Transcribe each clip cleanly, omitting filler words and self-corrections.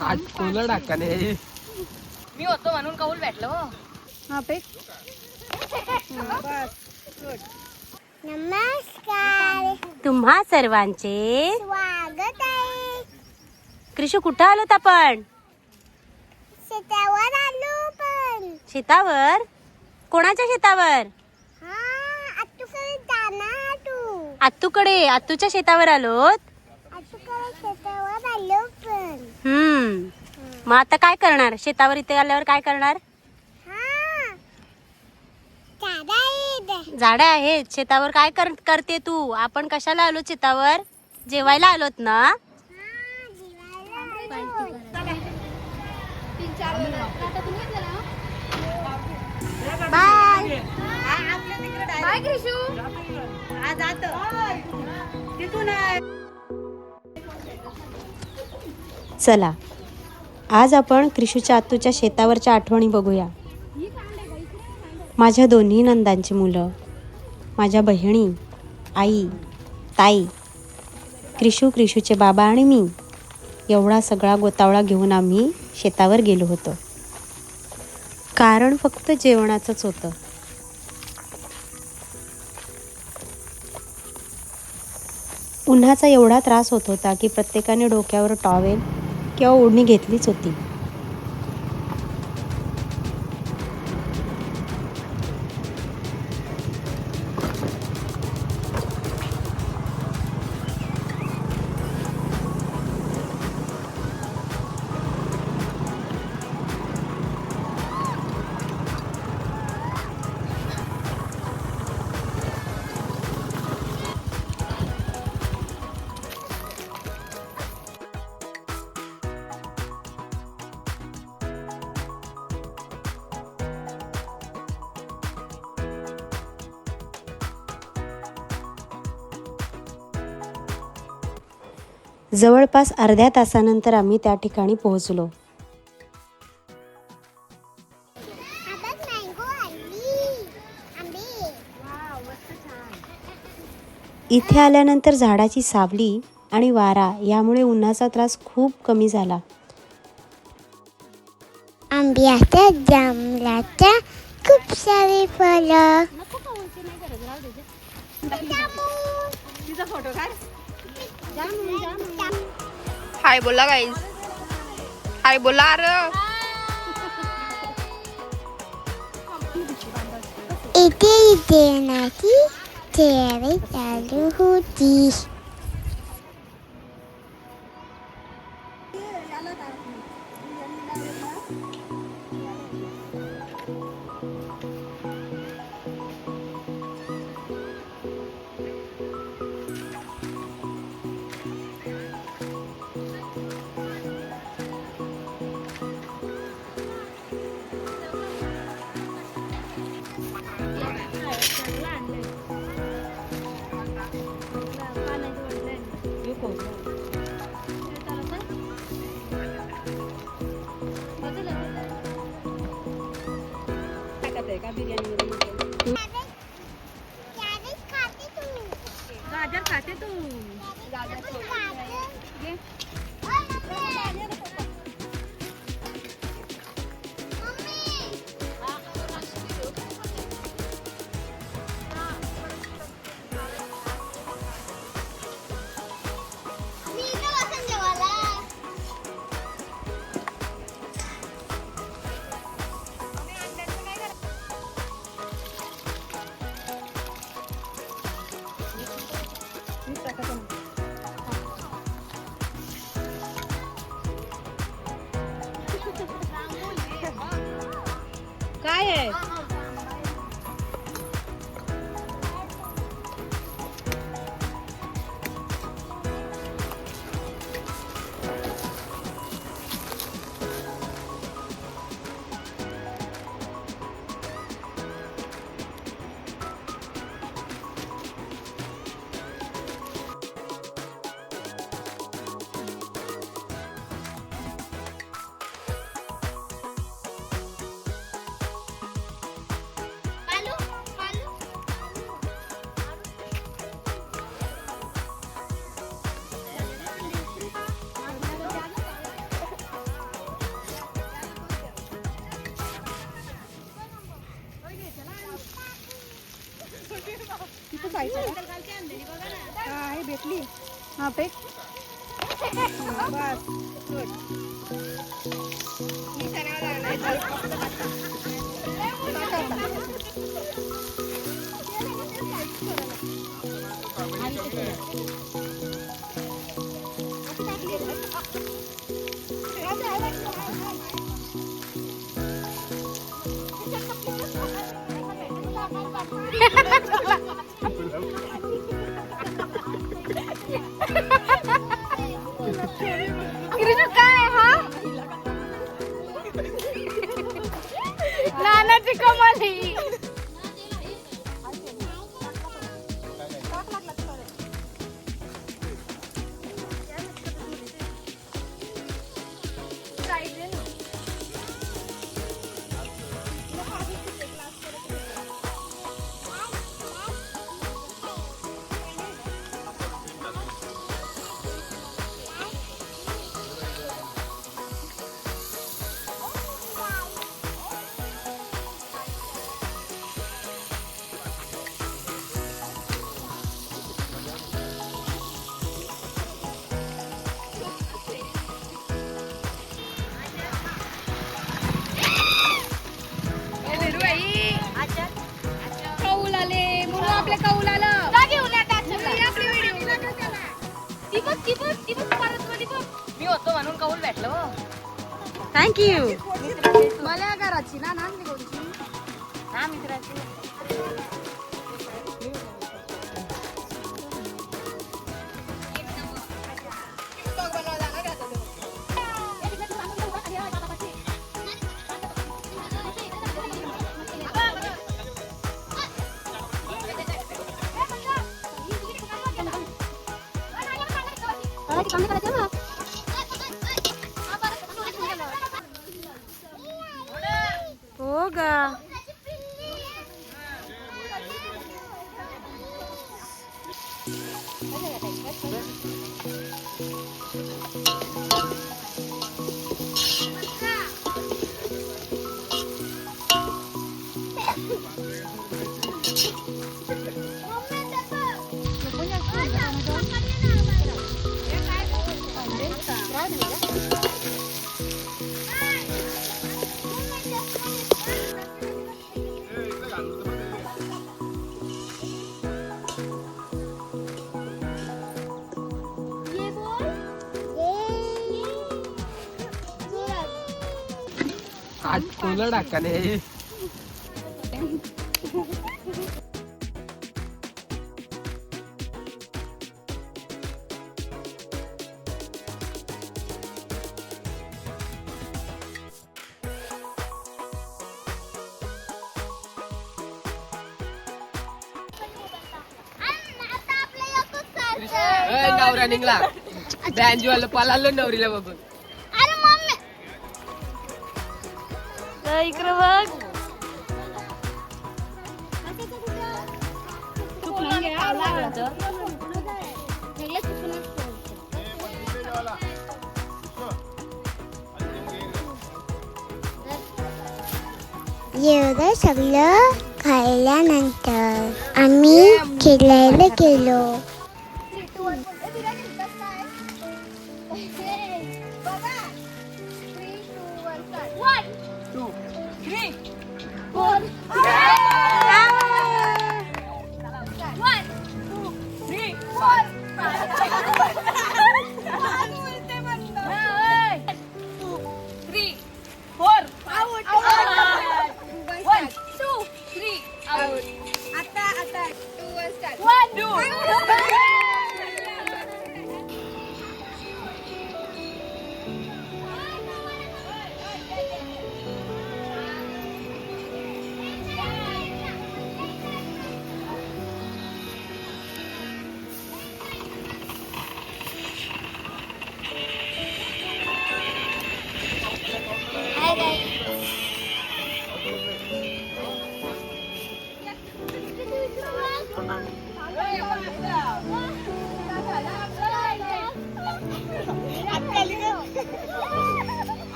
आज कोला टाकाने मी होतो म्हणून कौल भेटलो. हा पे नमस्कार, तुम्हा सर्वांचे स्वागत आहे. कृषू कुठं आलोत आपण? शेतावर आलो पण. शेतावर? कोणाच्या शेतावर? हा, आतूकडे जाणार तू. आत्तूकडे, आत्तूच्या शेतावर आलोत. आतूकडे शेतावर आलो पण. मग आता काय करणार? शेतावर इथे आल्यावर काय करणार? हा, झाडं आहेत. झाडं आहेत शेतावर. काय करते तू? आपण कशाला आलो शेतावर? जेवायला आलोत ना? हा, जेवायला आलो. Bye bye Krishu. चला, आज आपण कृषूच्या आत्तूच्या शेतावरच्या आठवणी बघूया. माझ्या दोन्ही नंदांची मुलं, माझ्या बहिणी, आई, ताई, कृषूचे बाबा आणि मी, एवढा सगळा गोतावळा घेऊन आम्ही शेतावर गेलो होतो. कारण फक्त जेवणाचंच होतं. उन्हाचा एवढा त्रास होत होता की प्रत्येकाने डोक्यावर टॉवेल किंवा ओढणी घेतलीच होती. जवळपास अर्ध्या तासानंतर आम्ही त्या ठिकाणी पोहोचलो. हातात मँगो आणली. आंबे. इथे आल्यानंतर झाडाची सावली आणि वारा यामुळे उन्हाचा त्रास खूप कमी झाला. आंब्याच्या जांभळाच्या खूप सारे फळं. हाय बोला गाईज. हाय बोला. इथे जेवणाची तयारी चालू होती. गाजर खाते तू? काय आहे? तिथं जायचं हा आहे भेटली हा फेक बस गुड काय हा नानाची कमाली कौल आले मुलं आपल्या कौल आलं आपली व्हिडिओ मी होतो म्हणून कौल भेटलं हो. थँक्यू. मला घराची ना नांदी कोणची हा मित्राची हो गा आज कोला टाकाने नवरा निघला बँजवाला पळालो नवरीला बघून. इकडं बघ एवढं सगळं खाल्ल्यानंतर आम्ही खेळायला गेलो.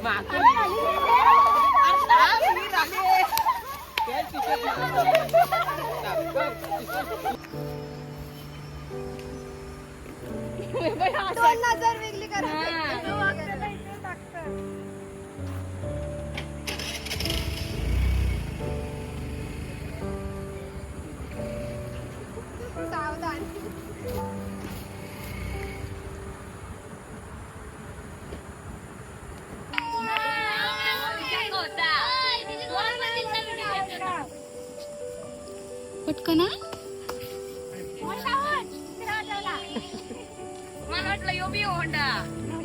माकून नजर वेगळी करा. सावधान. पटकन मला वाटलं यो बी होंडा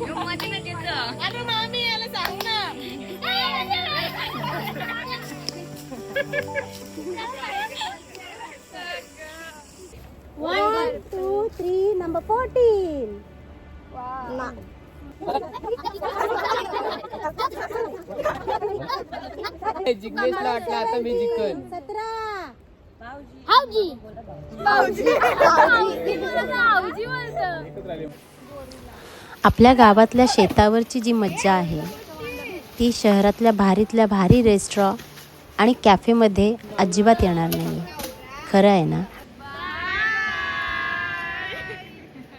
यो मध्ये ना तिथं. अरे मामी याला सांग ना. 1, 2, 3, number 14. जिंकलेच वाटलं आता मी जिंकन. 17. आपल्या गावातल्या शेतावरची जी मज्जा आहे ती शहरातल्या भारीतल्या भारी रेस्टॉरंट आणि कॅफेमध्ये अजिबात येणार नाही. खरं आहे ना.